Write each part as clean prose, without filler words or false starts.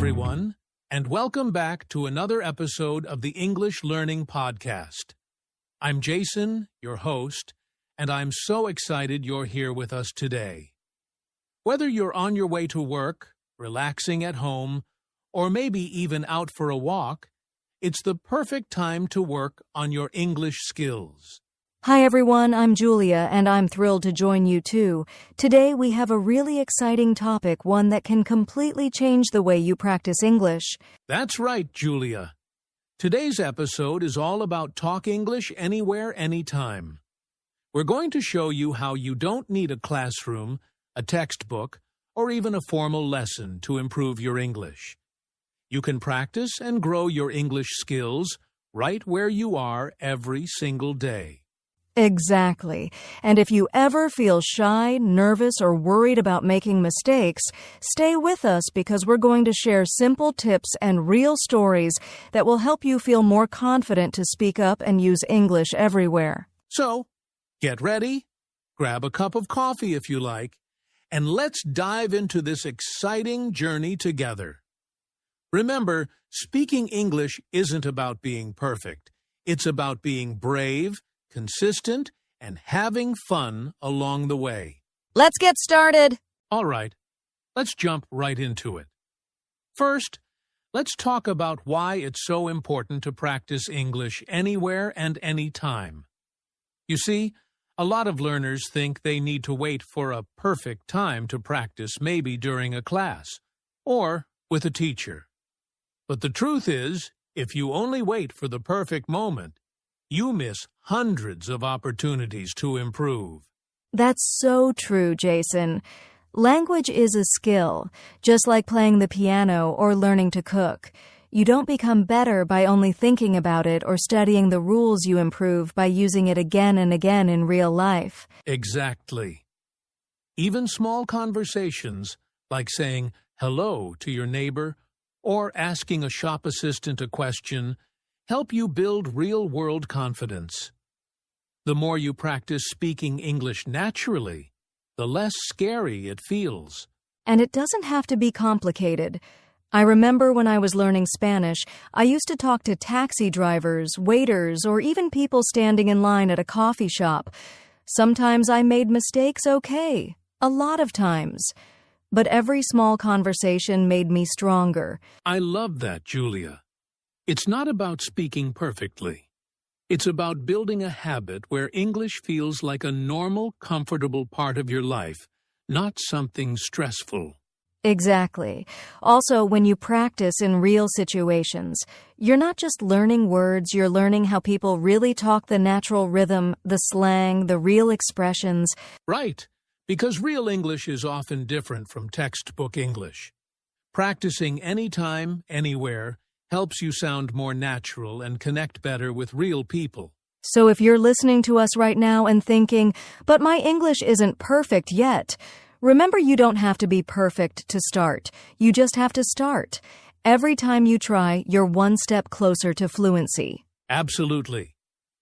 everyone, and welcome back to another episode of the English Learning Podcast. I'm Jason, your host, and I'm so excited you're here with us today. Whether you're on your way to work, relaxing at home, or maybe even out for a walk, it's the perfect time to work on your English skills. Hi everyone, I'm Julia, and I'm thrilled to join you too. Today we have a really exciting topic, one that can completely change the way you practice English. That's right, Julia. Today's episode is all about talk English anywhere, anytime. We're going to show you how you don't need a classroom, a textbook, or even a formal lesson to improve your English. You can practice and grow your English skills right where you are every single day. Exactly. And if you ever feel shy, nervous, or worried about making mistakes, stay with us because we're going to share simple tips and real stories that will help you feel more confident to speak up and use English everywhere. So, get ready, grab a cup of coffee if you like, and let's dive into this exciting journey together. Remember, speaking English isn't about being perfect. It's about being brave, consistent, and having fun along the way. Let's get started! All right, let's jump right into it. First, let's talk about why it's so important to practice English anywhere and anytime. You see, a lot of learners think they need to wait for a perfect time to practice, maybe during a class, or with a teacher. But the truth is, if you only wait for the perfect moment, you miss hundreds of opportunities to improve. That's so true, Jason. Language is a skill, just like playing the piano or learning to cook. You don't become better by only thinking about it or studying the rules. You improve by using it again and again in real life. Exactly. Even small conversations, like saying hello to your neighbor or asking a shop assistant a question, help you build real-world confidence. The more you practice speaking English naturally, the less scary it feels. And it doesn't have to be complicated. I remember when I was learning Spanish, I used to talk to taxi drivers, waiters, or even people standing in line at a coffee shop. Sometimes I made mistakes, okay, a lot of times. But every small conversation made me stronger. I love that, Julia. It's not about speaking perfectly. It's about building a habit where English feels like a normal, comfortable part of your life, not something stressful. Exactly. Also, when you practice in real situations, you're not just learning words, you're learning how people really talk, the natural rhythm, the slang, the real expressions. Right, because real English is often different from textbook English. Practicing anytime, anywhere, helps you sound more natural and connect better with real people. So if you're listening to us right now and thinking, but my English isn't perfect yet, remember you don't have to be perfect to start. You just have to start. Every time you try, you're one step closer to fluency. Absolutely.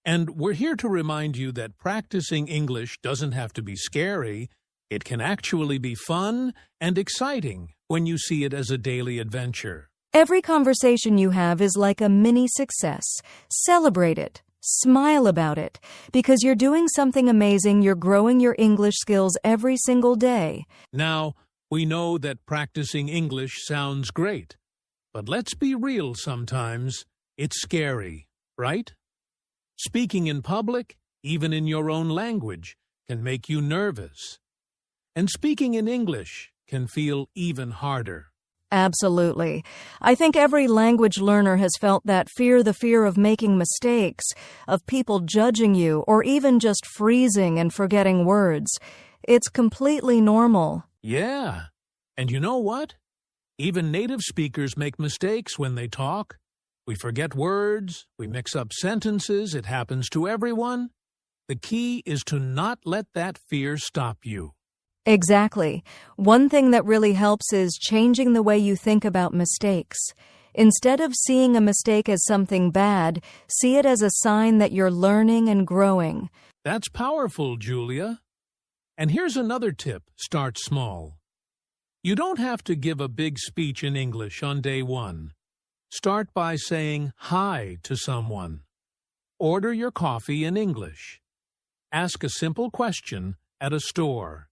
And we're here to remind you that practicing English doesn't have to be scary. It can actually be fun and exciting when you see it as a daily adventure. Every conversation you have is like a mini success. Celebrate it. Smile about it. Because you're doing something amazing, you're growing your English skills every single day. Now, we know that practicing English sounds great. But let's be real sometimes. It's scary, right? Speaking in public, even in your own language, can make you nervous. And speaking in English can feel even harder. Absolutely. I think every language learner has felt that fear, the fear of making mistakes, of people judging you, or even just freezing and forgetting words. It's completely normal. Yeah. And you know what? Even native speakers make mistakes when they talk. We forget words, we mix up sentences, it happens to everyone. The key is to not let that fear stop you. Exactly. One thing that really helps is changing the way you think about mistakes. Instead of seeing a mistake as something bad, see it as a sign that you're learning and growing. That's powerful, Julia. And here's another tip: start small. You don't have to give a big speech in English on day one. Start by saying hi to someone. Order your coffee in English. Ask a simple question at a store.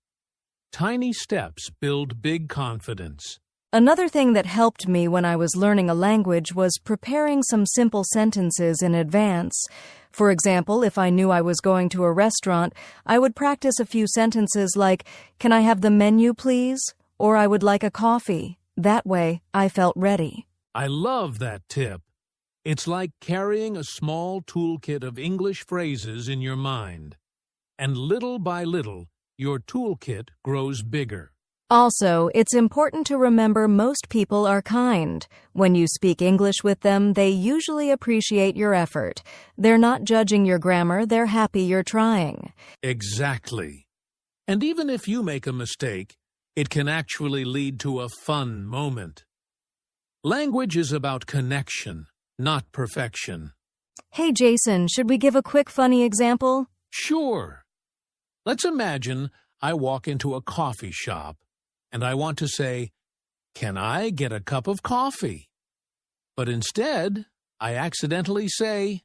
Tiny steps build big confidence. Another thing that helped me when I was learning a language was preparing some simple sentences in advance. For example, if I knew I was going to a restaurant, I would practice a few sentences like, "Can I have the menu, please?" Or "I would like a coffee." That way, I felt ready. I love that tip. It's like carrying a small toolkit of English phrases in your mind. And little by little, your toolkit grows bigger. Also, it's important to remember most people are kind. When you speak English with them, they usually appreciate your effort. They're not judging your grammar, they're happy you're trying. Exactly. And even if you make a mistake, it can actually lead to a fun moment. Language is about connection, not perfection. Hey Jason, should we give a quick funny example? Sure. Let's imagine I walk into a coffee shop and I want to say, "Can I get a cup of coffee?" But instead, I accidentally say,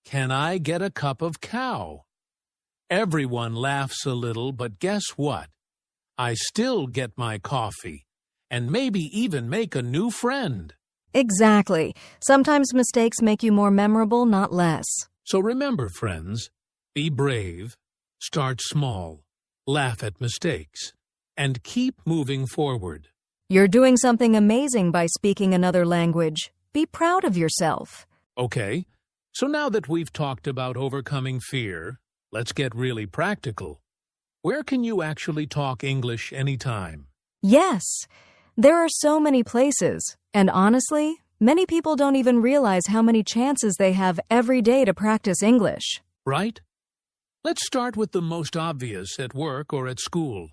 "Can I get a cup of cow?" Everyone laughs a little, but guess what? I still get my coffee, and maybe even make a new friend. Exactly. Sometimes mistakes make you more memorable, not less. So remember, friends, be brave, start small, laugh at mistakes, and keep moving forward. You're doing something amazing by speaking another language. Be proud of yourself. Okay, so now that we've talked about overcoming fear, let's get really practical. Where can you actually talk English anytime? Yes, there are so many places, and honestly, many people don't even realize how many chances they have every day to practice English. Right? Let's start with the most obvious at work or at school.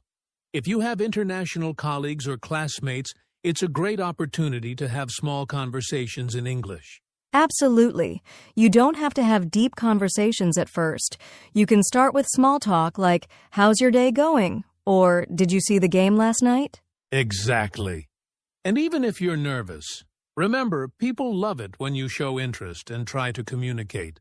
If you have international colleagues or classmates, it's a great opportunity to have small conversations in English. Absolutely. You don't have to have deep conversations at first. You can start with small talk like, "How's your day going?" Or, "Did you see the game last night?" Exactly. And even if you're nervous, remember, people love it when you show interest and try to communicate.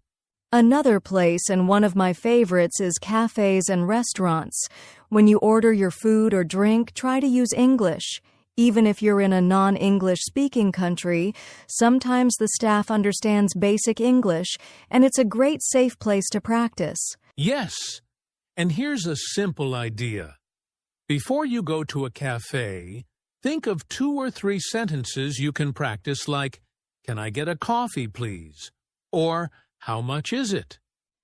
Another place, and one of my favorites, is cafes and restaurants. When you order your food or drink, try to use English. Even if you're in a non-English speaking country, sometimes the staff understands basic English, and it's a great safe place to practice. Yes, and here's a simple idea. Before you go to a cafe, think of 2 or 3 sentences you can practice like, "Can I get a coffee, please?" Or, "How much is it?"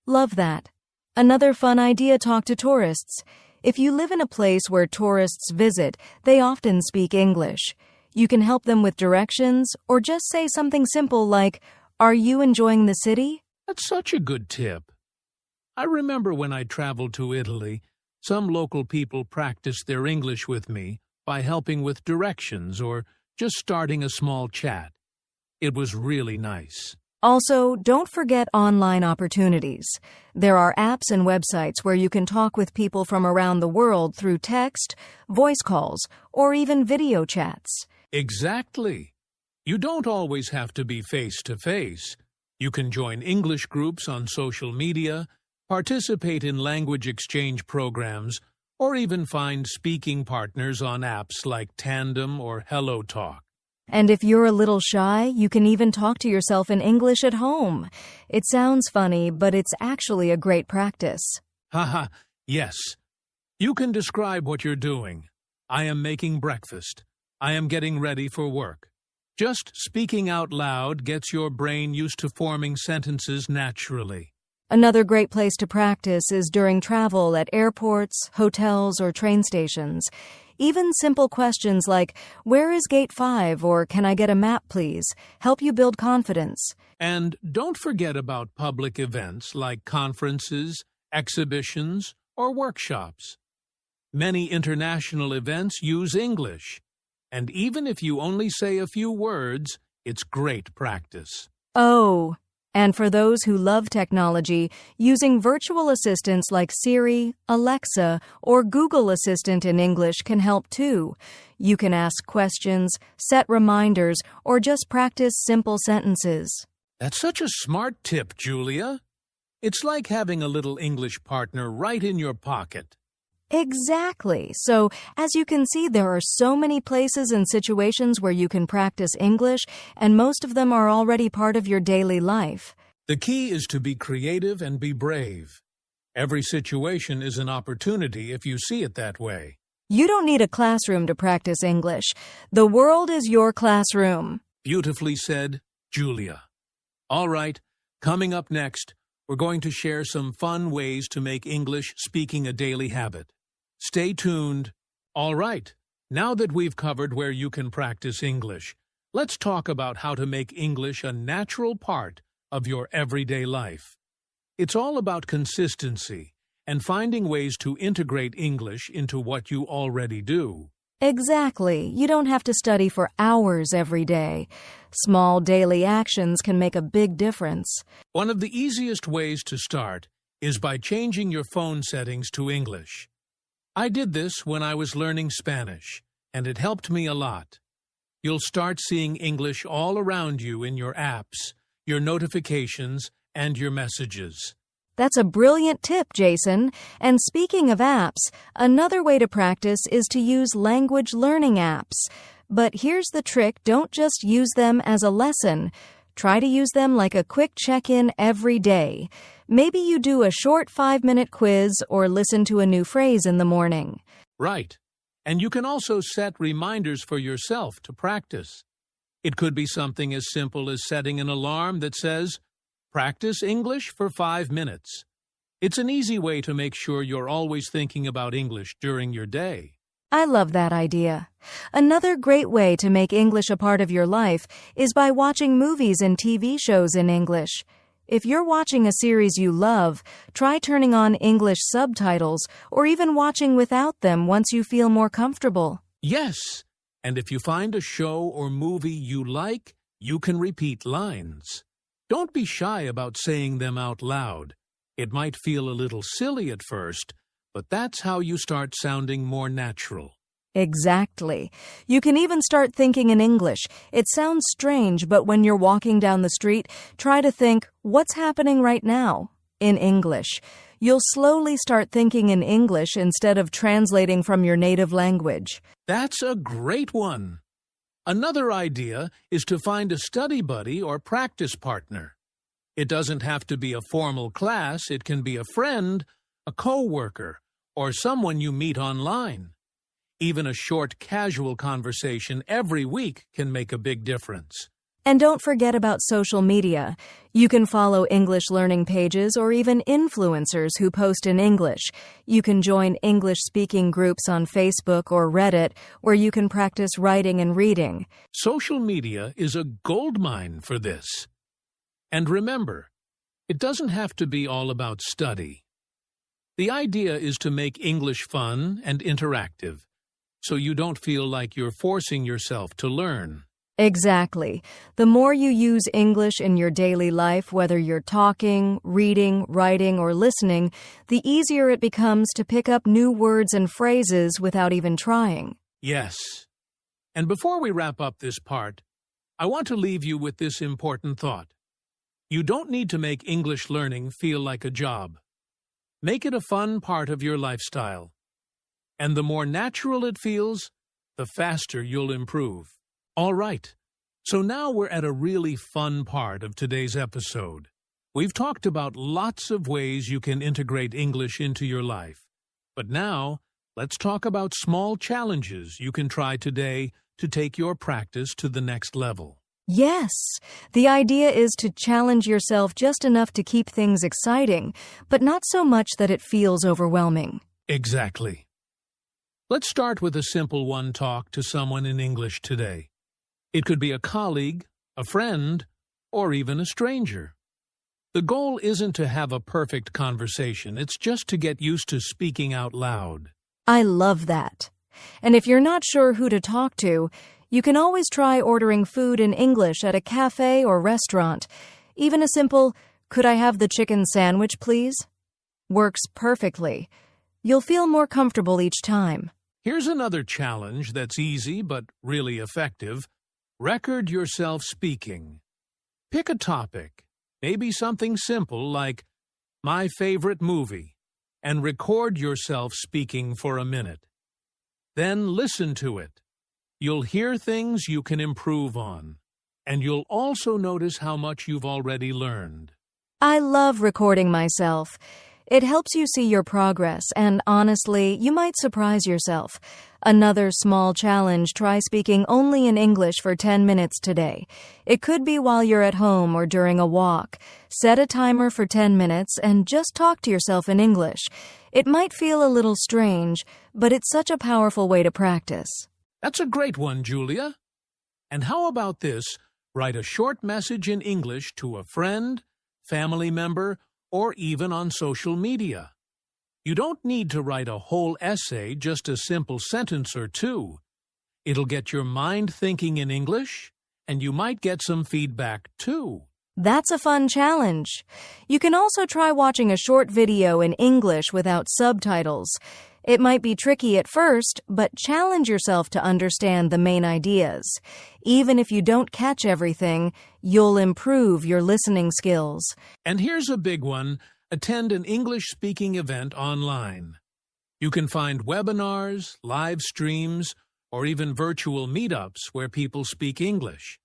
Love that. Another fun idea, talk to tourists. If you live in a place where tourists visit, they often speak English. You can help them with directions or just say something simple like, "Are you enjoying the city?" That's such a good tip. I remember when I traveled to Italy, some local people practiced their English with me by helping with directions or just starting a small chat. It was really nice. Also, don't forget online opportunities. There are apps and websites where you can talk with people from around the world through text, voice calls, or even video chats. Exactly. You don't always have to be face-to-face. You can join English groups on social media, participate in language exchange programs, or even find speaking partners on apps like Tandem or HelloTalk. And if you're a little shy, you can even talk to yourself in English at home. It sounds funny, but it's actually a great practice. Haha, yes. You can describe what you're doing. I am making breakfast. I am getting ready for work. Just speaking out loud gets your brain used to forming sentences naturally. Another great place to practice is during travel at airports, hotels, or train stations. Even simple questions like, "Where is gate 5?" or "Can I get a map, please?" help you build confidence. And don't forget about public events like conferences, exhibitions, or workshops. Many international events use English. And even if you only say a few words, it's great practice. Oh, And for those who love technology, using virtual assistants like Siri, Alexa, or Google Assistant in English can help too. You can ask questions, set reminders, or just practice simple sentences. That's such a smart tip, Julia. It's like having a little English partner right in your pocket. Exactly. So, as you can see, there are so many places and situations where you can practice English, and most of them are already part of your daily life. The key is to be creative and be brave. Every situation is an opportunity if you see it that way. You don't need a classroom to practice English. The world is your classroom. Beautifully said, Julia. All right, coming up next, we're going to share some fun ways to make English speaking a daily habit. Stay tuned. All right, now that we've covered where you can practice English, let's talk about how to make English a natural part of your everyday life. It's all about consistency and finding ways to integrate English into what you already do. Exactly. You don't have to study for hours every day. Small daily actions can make a big difference. One of the easiest ways to start is by changing your phone settings to English. I did this when I was learning Spanish, and it helped me a lot. You'll start seeing English all around you in your apps, your notifications, and your messages. That's a brilliant tip, Jason. And speaking of apps, another way to practice is to use language learning apps. But here's the trick, don't just use them as a lesson. Try to use them like a quick check-in every day. Maybe you do a short 5-minute quiz or listen to a new phrase in the morning. Right. And you can also set reminders for yourself to practice. It could be something as simple as setting an alarm that says, "Practice English for 5 minutes." It's an easy way to make sure you're always thinking about English during your day. I love that idea. Another great way to make English a part of your life is by watching movies and TV shows in English. If you're watching a series you love, try turning on English subtitles or even watching without them once you feel more comfortable. Yes, and if you find a show or movie you like, you can repeat lines. Don't be shy about saying them out loud. It might feel a little silly at first, but that's how you start sounding more natural. Exactly. You can even start thinking in English. It sounds strange, but when you're walking down the street, try to think, what's happening right now? In English. You'll slowly start thinking in English instead of translating from your native language. That's a great one. Another idea is to find a study buddy or practice partner. It doesn't have to be a formal class, it can be a friend, a co-worker, or someone you meet online. Even a short, casual conversation every week can make a big difference. And don't forget about social media. You can follow English learning pages or even influencers who post in English. You can join English-speaking groups on Facebook or Reddit where you can practice writing and reading. Social media is a goldmine for this. And remember, it doesn't have to be all about study. The idea is to make English fun and interactive, so you don't feel like you're forcing yourself to learn. Exactly. The more you use English in your daily life, whether you're talking, reading, writing, or listening, the easier it becomes to pick up new words and phrases without even trying. Yes. And before we wrap up this part, I want to leave you with this important thought. You don't need to make English learning feel like a job. Make it a fun part of your lifestyle. And the more natural it feels, the faster you'll improve. All right, so now we're at a really fun part of today's episode. We've talked about lots of ways you can integrate English into your life. But now, let's talk about small challenges you can try today to take your practice to the next level. Yes, the idea is to challenge yourself just enough to keep things exciting, but not so much that it feels overwhelming. Exactly. Let's start with a simple one. Talk to someone in English today. It could be a colleague, a friend, or even a stranger. The goal isn't to have a perfect conversation, it's just to get used to speaking out loud. I love that. And if you're not sure who to talk to, you can always try ordering food in English at a cafe or restaurant. Even a simple, "Could I have the chicken sandwich, please?" works perfectly. You'll feel more comfortable each time. Here's another challenge that's easy but really effective. Record yourself speaking. Pick a topic, maybe something simple like my favorite movie, and record yourself speaking for a minute. Then listen to it. You'll hear things you can improve on, and you'll also notice how much you've already learned. I love recording myself. It helps you see your progress, and honestly, you might surprise yourself. Another small challenge: try speaking only in English for 10 minutes today. It could be while you're at home or during a walk. Set a timer for 10 minutes and just talk to yourself in English. It might feel a little strange, but it's such a powerful way to practice. That's a great one, Julia. And how about this? Write a short message in English to a friend, family member, or even on social media. You don't need to write a whole essay, just a simple sentence or two. It'll get your mind thinking in English, and you might get some feedback too. That's a fun challenge. You can also try watching a short video in English without subtitles. It might be tricky at first, but challenge yourself to understand the main ideas. Even if you don't catch everything, you'll improve your listening skills. And here's a big one: attend an English-speaking event online. You can find webinars, live streams, or even virtual meetups where people speak English.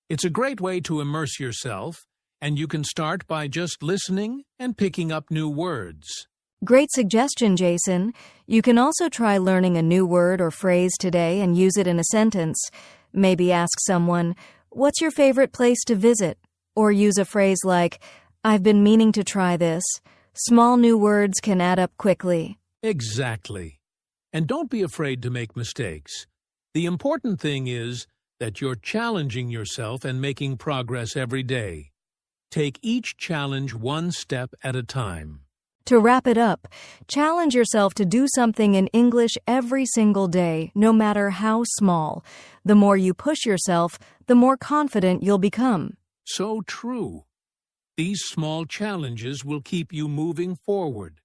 It's a great way to immerse yourself, and you can start by just listening and picking up new words. Great suggestion, Jason. You can also try learning a new word or phrase today and use it in a sentence. Maybe ask someone, "What's your favorite place to visit?" Or use a phrase like, "I've been meaning to try this." Small new words can add up quickly. Exactly. And don't be afraid to make mistakes. The important thing is that you're challenging yourself and making progress every day. Take each challenge one step at a time. To wrap it up, challenge yourself to do something in English every single day, no matter how small. The more you push yourself, the more confident you'll become. So true. These small challenges will keep you moving forward.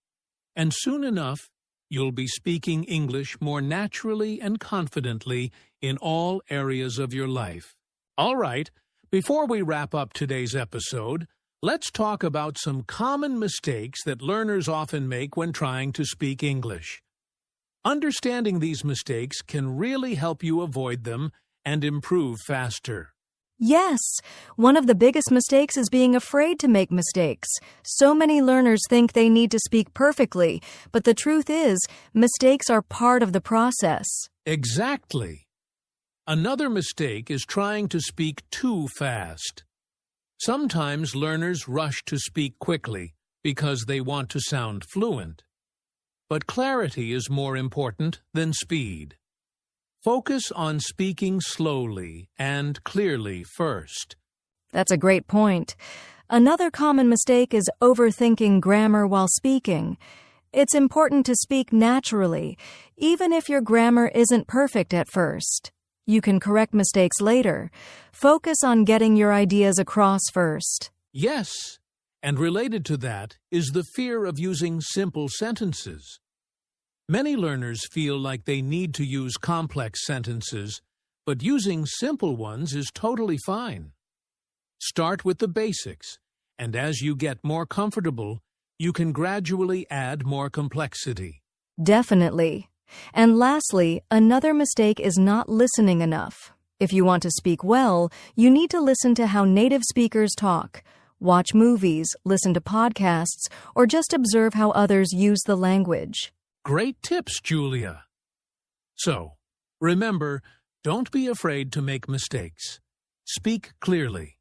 And soon enough, you'll be speaking English more naturally and confidently in all areas of your life. All right, before we wrap up today's episode, let's talk about some common mistakes that learners often make when trying to speak English. Understanding these mistakes can really help you avoid them and improve faster. Yes, one of the biggest mistakes is being afraid to make mistakes. So many learners think they need to speak perfectly, but the truth is, mistakes are part of the process. Exactly. Another mistake is trying to speak too fast. Sometimes learners rush to speak quickly because they want to sound fluent. But clarity is more important than speed. Focus on speaking slowly and clearly first. That's a great point. Another common mistake is overthinking grammar while speaking. It's important to speak naturally, even if your grammar isn't perfect at first. You can correct mistakes later. Focus on getting your ideas across first. Yes, and related to that is the fear of using simple sentences. Many learners feel like they need to use complex sentences, but using simple ones is totally fine. Start with the basics, and as you get more comfortable, you can gradually add more complexity. Definitely. And lastly, another mistake is not listening enough. If you want to speak well, you need to listen to how native speakers talk. Watch movies, listen to podcasts, or just observe how others use the language. Great tips, Julia. So, remember, don't be afraid to make mistakes. Speak clearly,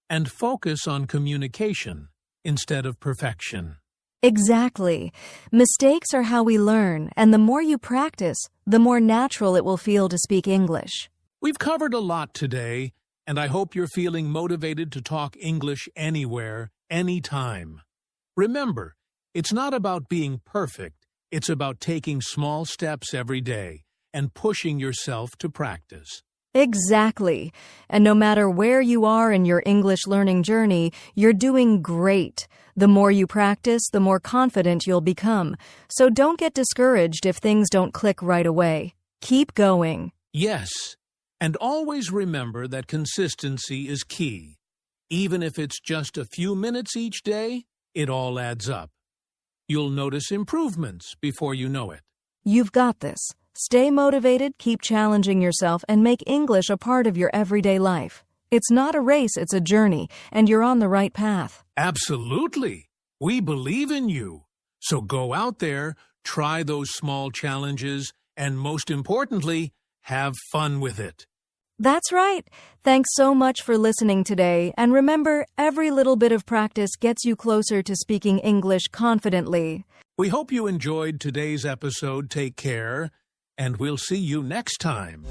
and focus on communication instead of perfection. Exactly. Mistakes are how we learn, and the more you practice, the more natural it will feel to speak English. We've covered a lot today, and I hope you're feeling motivated to talk English anywhere, anytime. Remember, it's not about being perfect. It's about taking small steps every day and pushing yourself to practice. Exactly. And no matter where you are in your English learning journey, you're doing great. The more you practice, the more confident you'll become. So don't get discouraged if things don't click right away. Keep going. Yes, and always remember that consistency is key. Even if it's just a few minutes each day, it all adds up. You'll notice improvements before you know it. You've got this. Stay motivated, keep challenging yourself, and make English a part of your everyday life. It's not a race, it's a journey, and you're on the right path. Absolutely. We believe in you. So go out there, try those small challenges, and most importantly, have fun with it. That's right. Thanks so much for listening today, and remember, every little bit of practice gets you closer to speaking English confidently. We hope you enjoyed today's episode. Take care, and we'll see you next time.